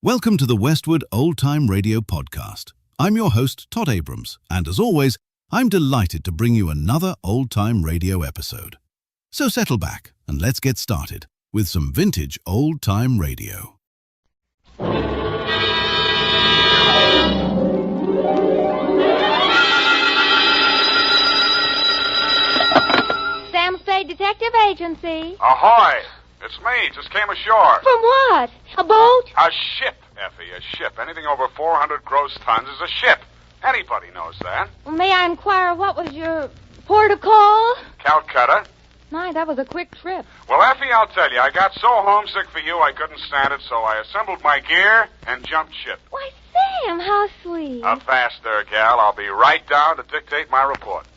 Welcome to the Westwood Old Time Radio podcast. I'm your host, Todd Abrams, and as always, I'm delighted to bring you another Old Time Radio episode. So settle back and let's get started with some vintage Old Time Radio. Sam Spade Detective Agency. Ahoy! It's me. Just came ashore. From what? A boat? A ship, Effie, a ship. Anything over 400 gross tons is a ship. Anybody knows that. Well, may I inquire what was your port of call? Calcutta. My, that was a quick trip. Well, Effie, I'll tell you, I got so homesick for you I couldn't stand it, so I assembled my gear and jumped ship. Why, Sam, how sweet. A faster, gal. I'll be right down to dictate my report.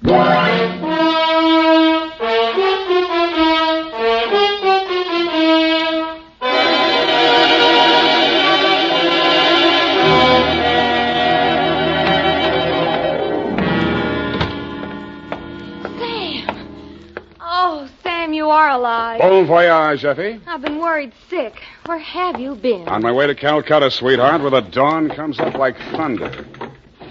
You are alive. Bon voyage, Effie. I've been worried sick. Where have you been? On my way to Calcutta, sweetheart, where the dawn comes up like thunder.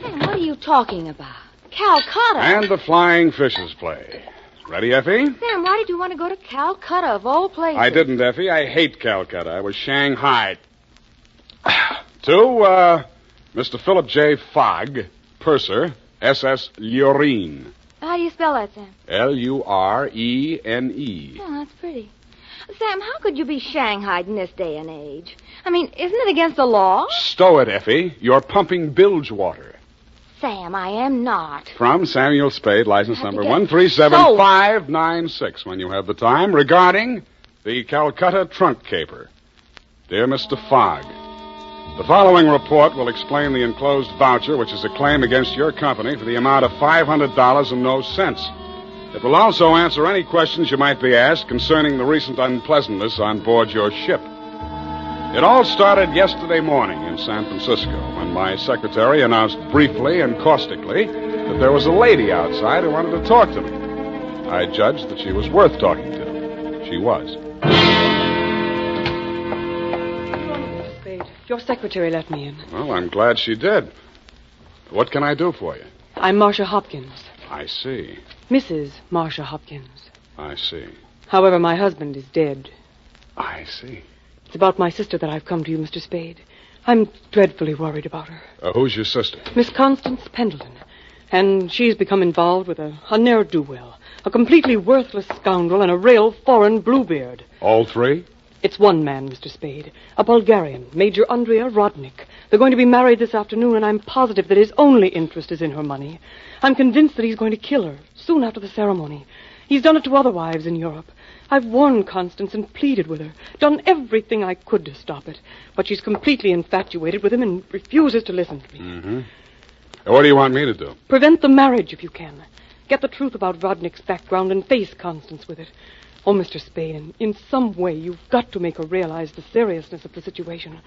Sam, what are you talking about? Calcutta? And the flying fishes play. Ready, Effie? Sam, why did you want to go to Calcutta, of all places? I didn't, Effie. I hate Calcutta. I was Shanghai. To, Mr. Philip J. Fogg, purser, SS Lurene. How do you spell that, Sam? Lurene. Oh, that's pretty. Sam, how could you be shanghaied in this day and age? I mean, isn't it against the law? Stow it, Effie. You're pumping bilge water. Sam, I am not. From Samuel Spade, license number get 137596, when you have the time, regarding the Calcutta Trunk Caper. Dear Mr. Fogg, the following report will explain the enclosed voucher, which is a claim against your company for the amount of $500 and no cents. It will also answer any questions you might be asked concerning the recent unpleasantness on board your ship. It all started yesterday morning in San Francisco when my secretary announced briefly and caustically that there was a lady outside who wanted to talk to me. I judged that she was worth talking to. She was. Your secretary let me in. Well, I'm glad she did. What can I do for you? I'm Marcia Hopkins. I see. Mrs. Marcia Hopkins. I see. However, my husband is dead. I see. It's about my sister that I've come to you, Mr. Spade. I'm dreadfully worried about her. Who's your sister? Miss Constance Pendleton. And she's become involved with a ne'er-do-well, a completely worthless scoundrel, and a real foreign bluebeard. All three? It's one man, Mr. Spade. A Bulgarian, Major Andrea Rodnik. They're going to be married this afternoon, and I'm positive that his only interest is in her money. I'm convinced that he's going to kill her soon after the ceremony. He's done it to other wives in Europe. I've warned Constance and pleaded with her, done everything I could to stop it. But she's completely infatuated with him and refuses to listen to me. Mm-hmm. What do you want me to do? Prevent the marriage if you can. Get the truth about Rodnik's background and face Constance with it. Oh, Mr. Spade, in some way you've got to make her realize the seriousness of the situation.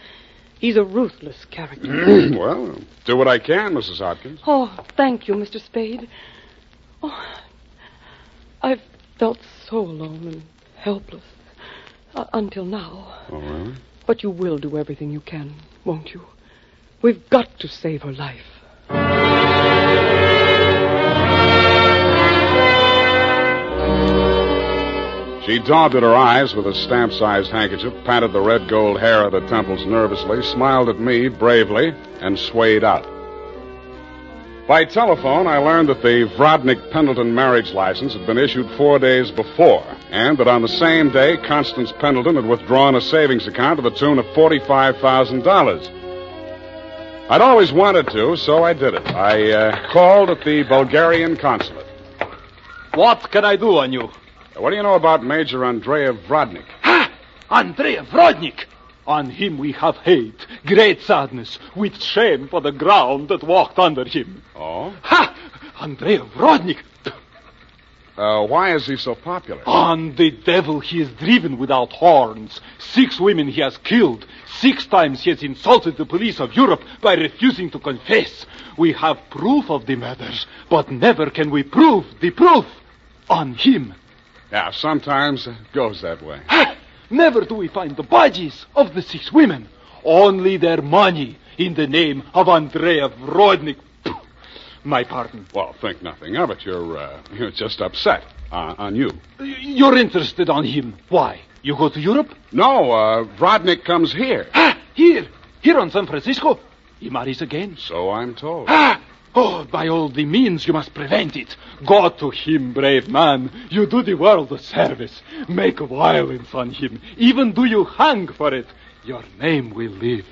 He's a ruthless character. Well, do what I can, Mrs. Hopkins. Oh, thank you, Mr. Spade. Oh, I've felt so alone and helpless until now. Oh, really? But you will do everything you can, won't you? We've got to save her life. She daubed at her eyes with a stamp-sized handkerchief, patted the red gold hair at her temples nervously, smiled at me bravely, and swayed out. By telephone, I learned that the Vrodnik-Pendleton marriage license had been issued 4 days before, and that on the same day, Constance Pendleton had withdrawn a savings account to the tune of $45,000. I'd always wanted to, so I did it. I called at the Bulgarian consulate. What can I do on you? What do you know about Major Andrea Vrodnik? Ha! Andrea Vrodnik! On him we have hate, great sadness, with shame for the ground that walked under him. Oh? Ha! Andrea Vrodnik! Why is he so popular? On the devil he is driven without horns. 6 women he has killed. 6 times he has insulted the police of Europe by refusing to confess. We have proof of the murders, but never can we prove the proof on him. Yeah, sometimes it goes that way. Ha! Never do we find the bodies of the 6 women. Only their money in the name of Andrei Rodnik. My pardon. Well, think nothing of it. You're just upset on you. You're interested on him. Why? You go to Europe? No, Rodnik comes here. Here on San Francisco. He marries again. So I'm told. Oh, by all the means, you must prevent it. Go to him, brave man. You do the world a service. Make violence on him. Even do you hang for it. Your name will live.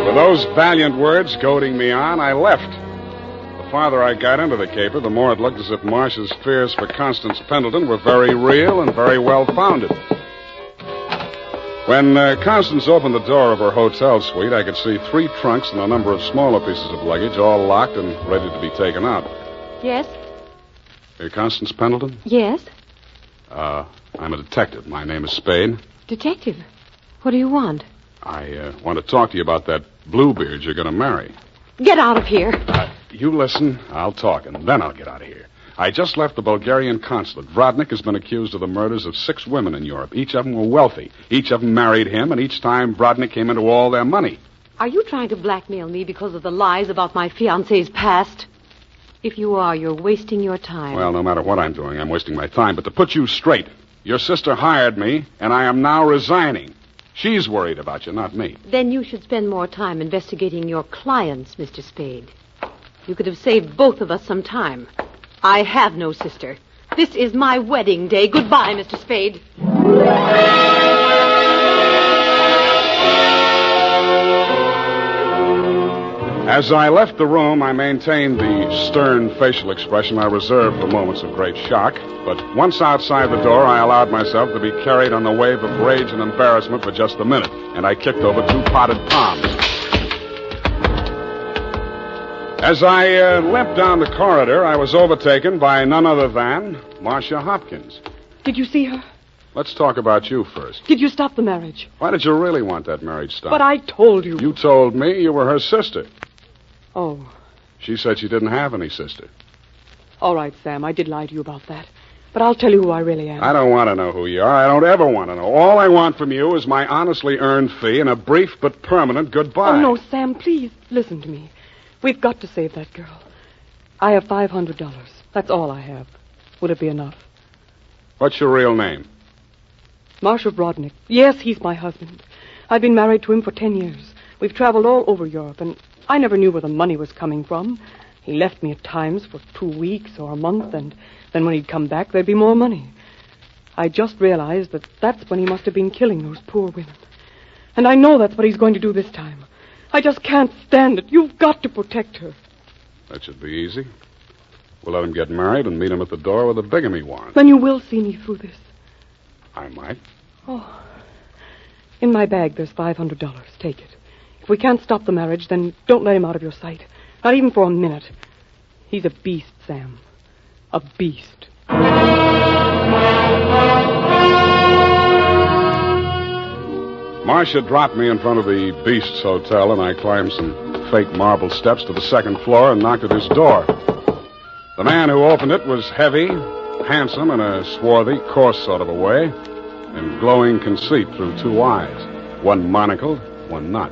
With those valiant words goading me on, I left. The farther I got into the caper, the more it looked as if Marcia's fears for Constance Pendleton were very real and very well-founded. When Constance opened the door of her hotel suite, I could see 3 trunks and a number of smaller pieces of luggage, all locked and ready to be taken out. Yes? You're Constance Pendleton? Yes? I'm a detective. My name is Spade. Detective? What do you want? I want to talk to you about that Bluebeard you're going to marry. Get out of here. You listen, I'll talk, and then I'll get out of here. I just left the Bulgarian consulate. Vrodnik has been accused of the murders of 6 women in Europe. Each of them were wealthy. Each of them married him, and each time Vrodnik came into all their money. Are you trying to blackmail me because of the lies about my fiancé's past? If you are, you're wasting your time. Well, no matter what I'm doing, I'm wasting my time. But to put you straight, your sister hired me, and I am now resigning. She's worried about you, not me. Then you should spend more time investigating your clients, Mr. Spade. You could have saved both of us some time. I have no sister. This is my wedding day. Goodbye, Mr. Spade. As I left the room, I maintained the stern facial expression I reserved for moments of great shock. But once outside the door, I allowed myself to be carried on the wave of rage and embarrassment for just a minute, and I kicked over 2 potted palms. As I limped down the corridor, I was overtaken by none other than Marcia Hopkins. Did you see her? Let's talk about you first. Did you stop the marriage? Why did you really want that marriage stopped? But I told you. You told me you were her sister. Oh. She said she didn't have any sister. All right, Sam, I did lie to you about that. But I'll tell you who I really am. I don't want to know who you are. I don't ever want to know. All I want from you is my honestly earned fee and a brief but permanent goodbye. Oh, no, Sam, please, listen to me. We've got to save that girl. I have $500. That's all I have. Would it be enough? What's your real name? Marshal Rodnik. Yes, he's my husband. I've been married to him for 10 years. We've traveled all over Europe, and I never knew where the money was coming from. He left me at times for 2 weeks or a month, and then when he'd come back, there'd be more money. I just realized that that's when he must have been killing those poor women. And I know that's what he's going to do this time. I just can't stand it. You've got to protect her. That should be easy. We'll let him get married and meet him at the door with a bigamy warrant. Then you will see me through this. I might. Oh. In my bag, there's $500. Take it. If we can't stop the marriage, then don't let him out of your sight. Not even for a minute. He's a beast, Sam. A beast. Marcia dropped me in front of the Beast's Hotel, and I climbed some fake marble steps to the 2nd floor and knocked at his door. The man who opened it was heavy, handsome in a swarthy, coarse sort of a way, and glowing conceit through 2 eyes. One monocled, one not.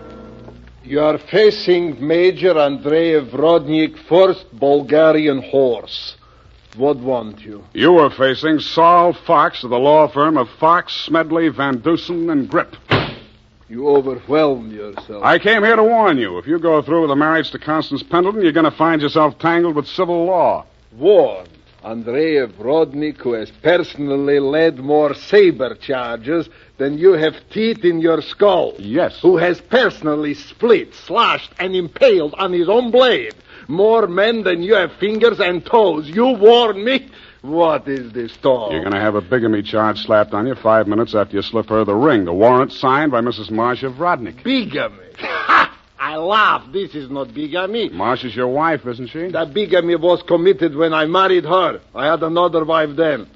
You are facing Major Andrei Rodnik, 1st Bulgarian Horse. What want you? You were facing Saul Fox of the law firm of Fox, Smedley, Van Dusen, and Grip. You overwhelmed yourself. I came here to warn you. If you go through with the marriage to Constance Pendleton, you're going to find yourself tangled with civil law. Warn Andrei Rodnik, who has personally led more saber charges than you have teeth in your skull. Yes. Who has personally split, slashed, and impaled on his own blade more men than you have fingers and toes. You warn me? What is this talk? You're going to have a bigamy charge slapped on you 5 minutes after you slip her the ring. The warrant signed by Mrs. Marcia Rodnik. Bigamy? Ha! I laugh. This is not bigamy. Marcia's your wife, isn't she? That bigamy was committed when I married her. I had another wife then.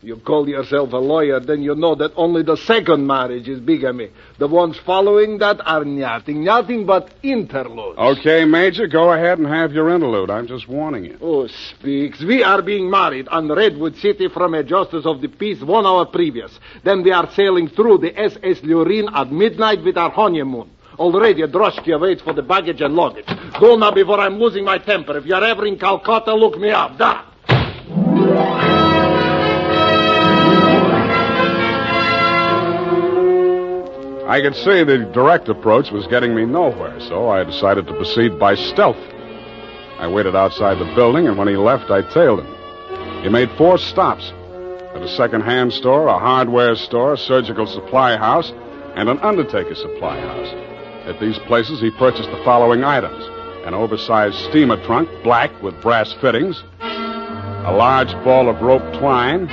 You call yourself a lawyer, then you know that only the second marriage is bigamy. The ones following that are nothing but interludes. Okay, Major, go ahead and have your interlude. I'm just warning you. Oh, speaks. We are being married on Redwood City from a justice of the peace 1 hour previous. Then we are sailing through the SS Lurine at midnight with our honeymoon. Already a droshky waits for the baggage and luggage. Go now before I'm losing my temper. If you're ever in Calcutta, look me up. Da! I could see the direct approach was getting me nowhere, so I decided to proceed by stealth. I waited outside the building, and when he left, I tailed him. He made 4 stops. At a second-hand store, a hardware store, a surgical supply house, and an undertaker supply house. At these places, he purchased the following items: an oversized steamer trunk, black with brass fittings, a large ball of rope twine,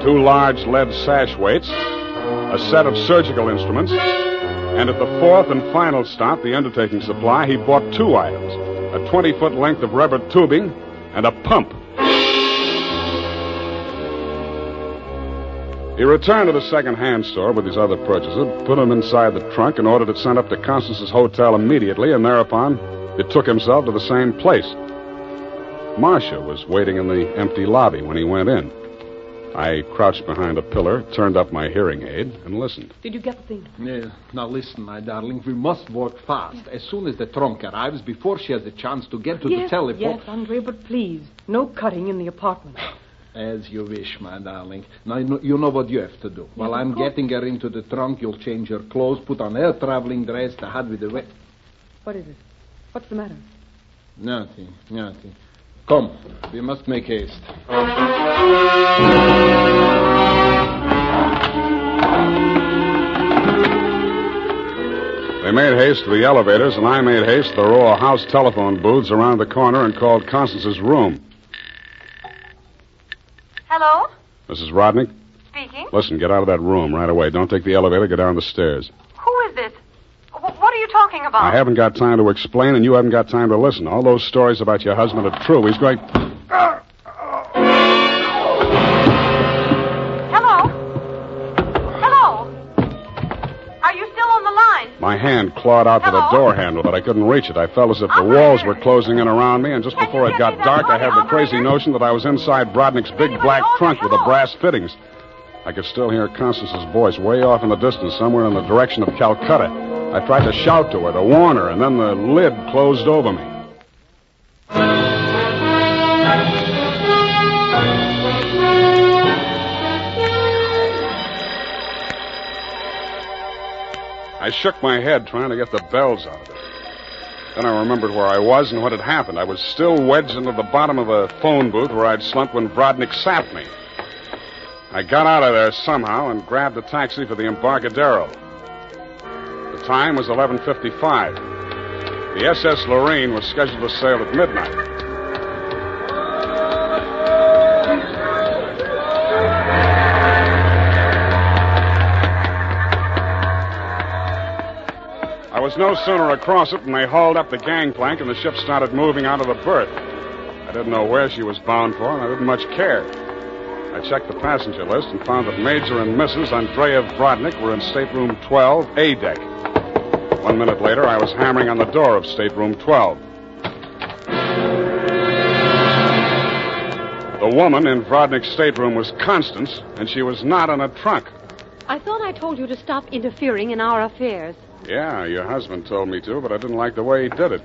2 large lead sash weights, a set of surgical instruments, and at the 4th and final stop, the undertaking supply, he bought 2 items: a 20-foot length of rubber tubing and a pump. He returned to the second-hand store with his other purchases, put them inside the trunk, and ordered it sent up to Constance's hotel immediately, and thereupon it took himself to the same place. Marcia was waiting in the empty lobby when he went in. I crouched behind a pillar, turned up my hearing aid, and listened. Did you get the thing? Yeah. Now listen, my darling. We must work fast. As soon as the trunk arrives, before she has a chance to get to the telephone... Yes, Andre, but please, no cutting in the apartment. As you wish, my darling. Now, you know what you have to do. While I'm getting her into the trunk, you'll change her clothes, put on her traveling dress, the hat with the... What is it? What's the matter? Nothing. Come, we must make haste. They made haste to the elevators, and I made haste to the row of house telephone booths around the corner and called Constance's room. Hello? Mrs. Rodnick? Speaking. Listen, get out of that room right away. Don't take the elevator. Go down the stairs. Who is this? What are you talking about? I haven't got time to explain, and you haven't got time to listen. All those stories about your husband are true. He's going... Hello? Are you still on the line? My hand clawed out to the door handle, but I couldn't reach it. I felt as if the walls were closing in around me, and just before it got dark, I had the crazy notion that I was inside Brodnick's big black trunk with the brass fittings. I could still hear Constance's voice way off in the distance, somewhere in the direction of Calcutta. I tried to shout to her, to warn her, and then the lid closed over me. I shook my head trying to get the bells out of it. Then I remembered where I was and what had happened. I was still wedged into the bottom of a phone booth where I'd slumped when Brodnick sapped me. I got out of there somehow and grabbed a taxi for the Embarcadero. The time was 11:55. The SS Lorraine was scheduled to sail at midnight. I was no sooner across it than they hauled up the gangplank and the ship started moving out of the berth. I didn't know where she was bound for, and I didn't much care. I checked the passenger list and found that Major and Mrs. Andreev Brodnick were in stateroom 12, A deck. 1 minute later, I was hammering on the door of stateroom 12. The woman in Brodnick's stateroom was Constance, and she was not in a trunk. I thought I told you to stop interfering in our affairs. Yeah, your husband told me to, but I didn't like the way he did it.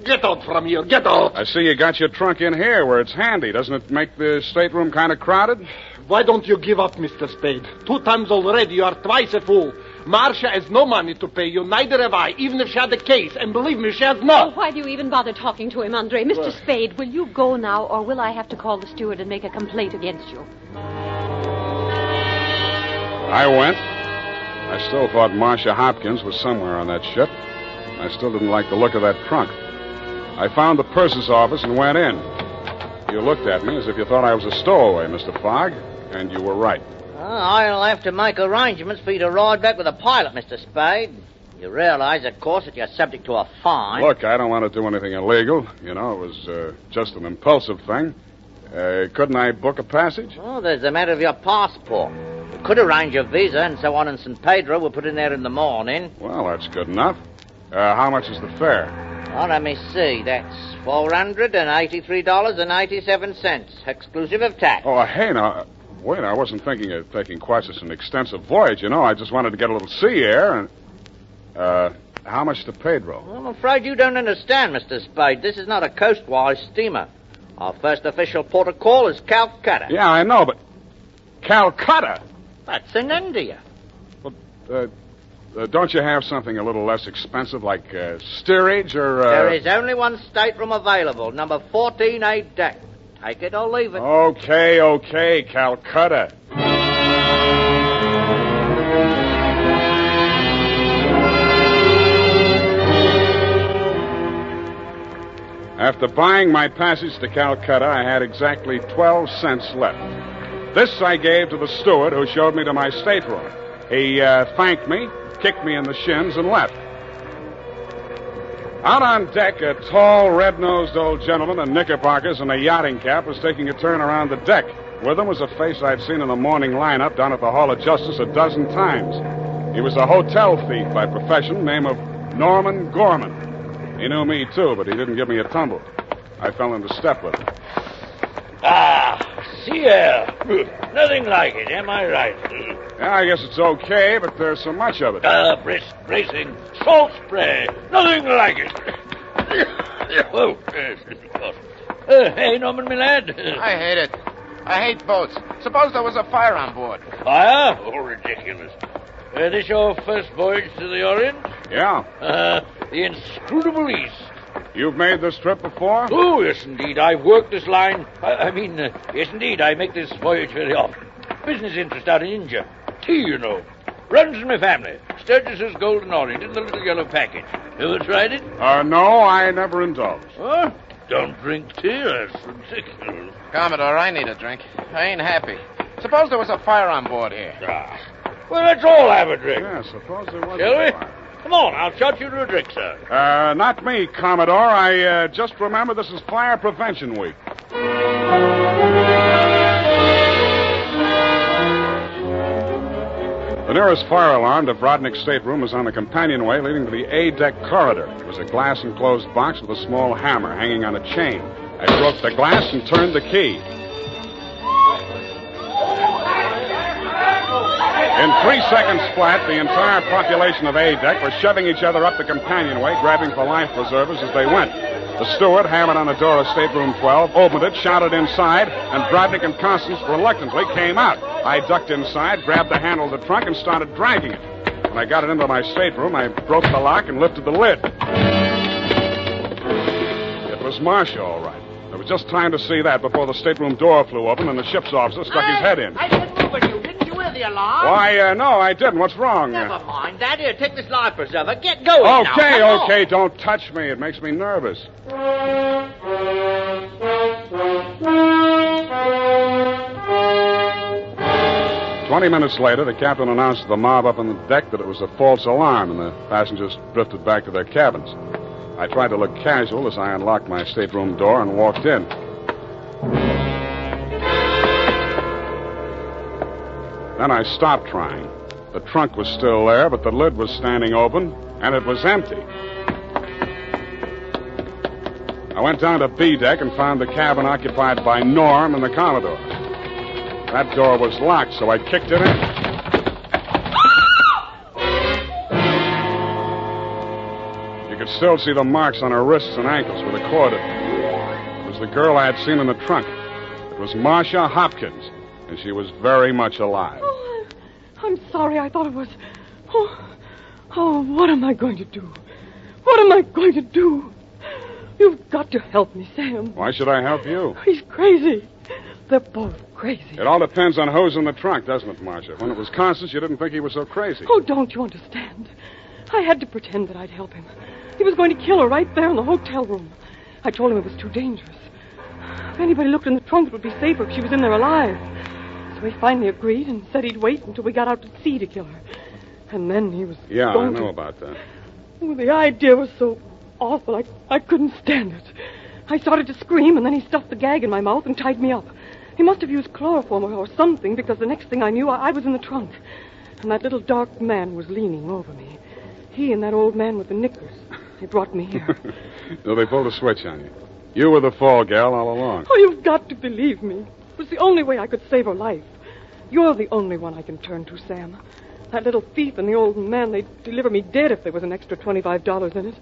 Get out from here, get out! I see you got your trunk in here where it's handy. Doesn't it make the stateroom kind of crowded? Why don't you give up, Mr. Spade? 2 times already, you are twice a fool. Marcia has no money to pay you, neither have I, even if she had the case. And believe me, she has not. Oh, why do you even bother talking to him, Andre? Mr. Spade, will you go now, or will I have to call the steward and make a complaint against you? I went. I still thought Marcia Hopkins was somewhere on that ship. I still didn't like the look of that trunk. I found the purser's office and went in. You looked at me as if you thought I was a stowaway, Mr. Fogg, and you were right. I'll have to make arrangements for you to ride back with a pilot, Mr. Spade. You realize, of course, that you're subject to a fine. Look, I don't want to do anything illegal. You know, it was just an impulsive thing. Couldn't I book a passage? Oh, there's the matter of your passport. We could arrange your visa and so on in St. Pedro. We'll put in there in the morning. Well, that's good enough. How much is the fare? Oh, let me see. That's $483.87, exclusive of tax. Oh, hey, now, wait, I wasn't thinking of taking quite such an extensive voyage, you know. I just wanted to get a little sea air and... how much to Pedro? I'm afraid you don't understand, Mr. Spade. This is not a coastwise steamer. Our first official port of call is Calcutta. Yeah, I know, but... Calcutta? That's in India. Well, don't you have something a little less expensive, like steerage or... There is only one stateroom available, number 14A deck. Take it or leave it. Okay, Calcutta. After buying my passage to Calcutta, I had exactly 12 cents left. This I gave to the steward who showed me to my stateroom. He thanked me, kicked me in the shins, and left. Out on deck, a tall, red-nosed old gentleman in knickerbockers and a yachting cap was taking a turn around the deck. With him was a face I'd seen in the morning lineup down at the Hall of Justice a dozen times. He was a hotel thief by profession, name of Norman Gorman. He knew me, too, but he didn't give me a tumble. I fell into step with him. Sea air. Nothing like it, am I right? Yeah, I guess it's okay, but there's so much of it. Bracing. Salt spray. Nothing like it. Oh, hey, Norman, my lad. I hate it. I hate boats. Suppose there was a fire on board. Fire? Oh, ridiculous. This your first voyage to the Orient? Yeah. The inscrutable East. You've made this trip before? Oh, yes, indeed. I've worked this line. Yes, indeed. I make this voyage very often. Business interest out in India. Tea, you know. Runs in my family. Sturgis's Golden Orient in the little yellow package. Ever tried it? No, I never indulged. Huh? Don't drink tea. That's ridiculous. Commodore, I need a drink. I ain't happy. Suppose there was a fire on board here. Well, let's all have a drink. Yeah, suppose there was Shall a we? fire. Come on, I'll shot you to a drink, sir. Not me, Commodore. I just remember this is Fire Prevention Week. The nearest fire alarm to Brodnick's stateroom was on the companionway leading to the A-deck corridor. It was a glass-enclosed box with a small hammer hanging on a chain. I broke the glass and turned the key. In 3 seconds flat, the entire population of A-deck were shoving each other up the companionway, grabbing for life preservers as they went. The steward hammered on the door of stateroom 12, opened it, shouted inside, and Brodnick and Constance reluctantly came out. I ducked inside, grabbed the handle of the trunk, and started dragging it. When I got it into my stateroom, I broke the lock and lifted the lid. It was Marcia, all right. There was just time to see that before the stateroom door flew open and the ship's officer stuck his head in. I didn't move with you. Didn't you hear the alarm? Why, no, I didn't. What's wrong? Never mind that. Here, take this life preserver. Get going now. Okay, Come okay, on. don't touch me. It makes me nervous. 20 minutes later, the captain announced to the mob up on the deck that it was a false alarm, and the passengers drifted back to their cabins. I tried to look casual as I unlocked my stateroom door and walked in. Then I stopped trying. The trunk was still there, but the lid was standing open, and it was empty. I went down to B deck and found the cabin occupied by Norm and the Commodore. That door was locked, so I kicked it in. You could still see the marks on her wrists and ankles where the cord had been. It was the girl I had seen in the trunk. It was Marcia Hopkins, and she was very much alive. Oh, I'm sorry. I thought it was... Oh, what am I going to do? What am I going to do? You've got to help me, Sam. Why should I help you? He's crazy. They're both crazy. It all depends on who's in the trunk, doesn't it, Marcia? When it was Constance, you didn't think he was so crazy. Oh, don't you understand? I had to pretend that I'd help him. He was going to kill her right there in the hotel room. I told him it was too dangerous. If anybody looked in the trunk, it would be safer if she was in there alive. So he finally agreed and said he'd wait until we got out to sea to kill her. And then he was Yeah, I going know to... about that. Oh, the idea was so awful. I couldn't stand it. I started to scream, and then he stuffed the gag in my mouth and tied me up. He must have used chloroform or something, because the next thing I knew, I was in the trunk. And that little dark man was leaning over me. He and that old man with the knickers. They brought me here. So they pulled a switch on you. You were the fall gal all along. Oh, you've got to believe me. It was the only way I could save her life. You're the only one I can turn to, Sam. That little thief and the old man, they'd deliver me dead if there was an extra $25 in it.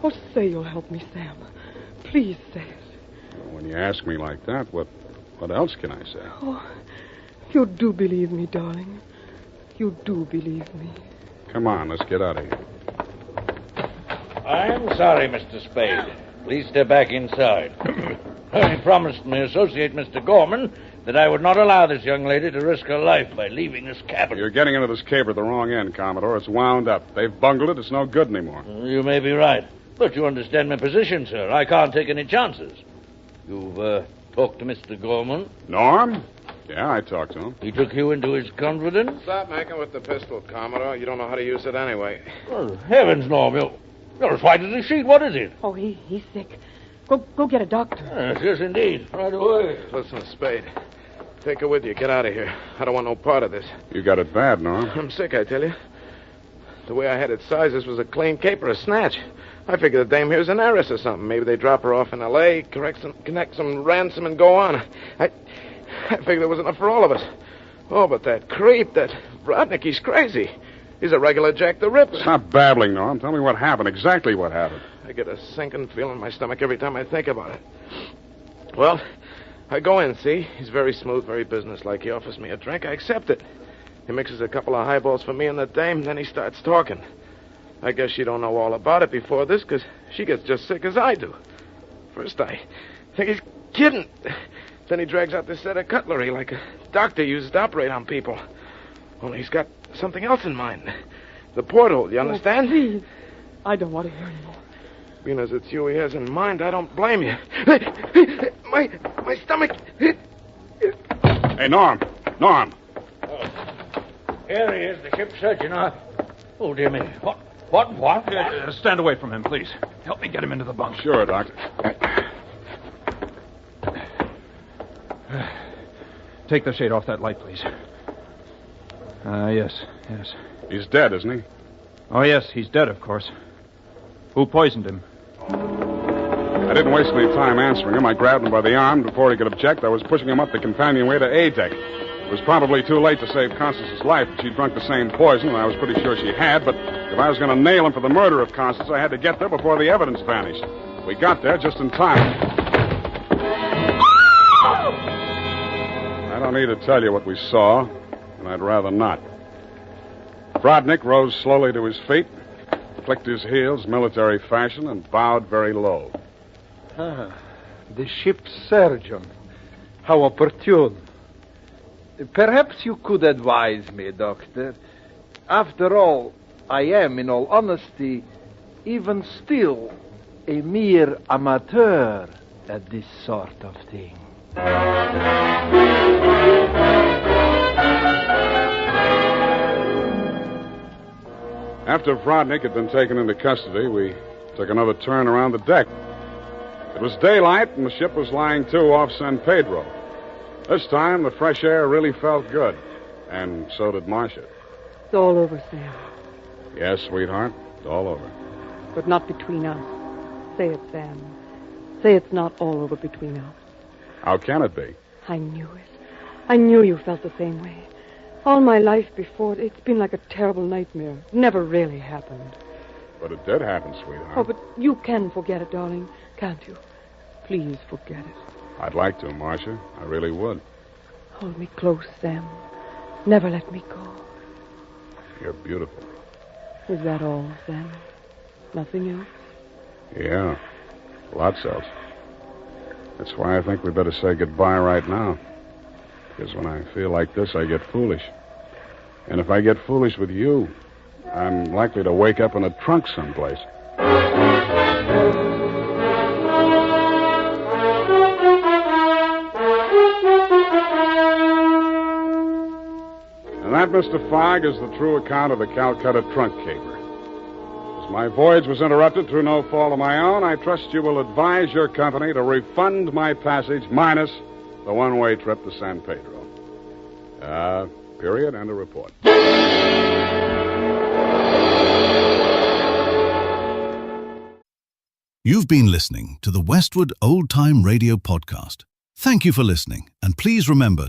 Oh, say you'll help me, Sam. Please say it. Well, when you ask me like that, what else can I say? Oh, you do believe me, darling. You do believe me. Come on, let's get out of here. I'm sorry, Mr. Spade. Please step back inside. I promised my associate, Mr. Gorman, that I would not allow this young lady to risk her life by leaving this cabin. You're getting into this caper at the wrong end, Commodore. It's wound up. They've bungled it. It's no good anymore. You may be right. But you understand my position, sir. I can't take any chances. You've talked to Mr. Gorman? Norm? Yeah, I talked to him. He took you into his confidence? Stop making with the pistol, Commodore. You don't know how to use it anyway. Oh, heavens, Norm. You're as white as a sheet. What is it? Oh, he's sick. Go get a doctor. Yes, indeed. Right away. Listen, Spade. Take her with you. Get out of here. I don't want no part of this. You got it bad, Norm. I'm sick, I tell you. The way I had it sized, this was a clean caper, a snatch. I figure the dame here's an heiress or something. Maybe they drop her off in L.A., connect some ransom, and go on. I figured there was enough for all of us. Oh, but that creep, that Rodnick, he's crazy. He's a regular Jack the Ripper. Stop babbling, Norm. Tell me what happened, exactly what happened. I get a sinking feeling in my stomach every time I think about it. Well, I go in, see? He's very smooth, very businesslike. He offers me a drink. I accept it. He mixes a couple of highballs for me and the dame, then he starts talking. I guess she don't know all about it before this, because she gets just sick as I do. First, I think he's kidding. Then he drags out this set of cutlery like a doctor uses to operate on people. Only he's got something else in mind. The porthole, you understand? Oh, please. I don't want to hear anymore. Being as it's you he has in mind, I don't blame you. My stomach. Hey, Norm. Norm. Here he is, the ship's surgeon. Oh, dear me. What? Stand away from him, please. Help me get him into the bunk. Sure, Doctor. Take the shade off that light, please. Yes. He's dead, isn't he? Oh, yes, he's dead, of course. Who poisoned him? I didn't waste any time answering him. I grabbed him by the arm. Before he could object, I was pushing him up the companionway to A deck. It was probably too late to save Constance's life. She'd drunk the same poison, and I was pretty sure she had, but if I was going to nail him for the murder of Constance, I had to get there before the evidence vanished. We got there just in time. I don't need to tell you what we saw, and I'd rather not. Rodnick rose slowly to his feet, clicked his heels military fashion, and bowed very low. The ship's surgeon. How opportune. Perhaps you could advise me, Doctor. After all, I am, in all honesty, even still, a mere amateur at this sort of thing. After Rodnick had been taken into custody, we took another turn around the deck. It was daylight, and the ship was lying to off San Pedro. This time, the fresh air really felt good, and so did Marcia. It's all over, Sam. Yes, sweetheart, it's all over. But not between us. Say it, Sam. Say it's not all over between us. How can it be? I knew it. I knew you felt the same way. All my life before, it's been like a terrible nightmare. It never really happened. But it did happen, sweetheart. Oh, but you can forget it, darling, can't you? Please forget it. I'd like to, Marcia. I really would. Hold me close, Sam. Never let me go. You're beautiful. Is that all, Sam? Nothing else? Yeah, lots else. That's why I think we better say goodbye right now. Because when I feel like this, I get foolish. And if I get foolish with you, I'm likely to wake up in a trunk someplace. And that, Mr. Fogg, is the true account of the Calcutta Trunk Caper. It was My voyage was interrupted through no fault of my own. I trust you will advise your company to refund my passage minus the one-way trip to San Pedro. Period. End of report. You've been listening to the Westwood Old Time Radio Podcast. Thank you for listening, and please remember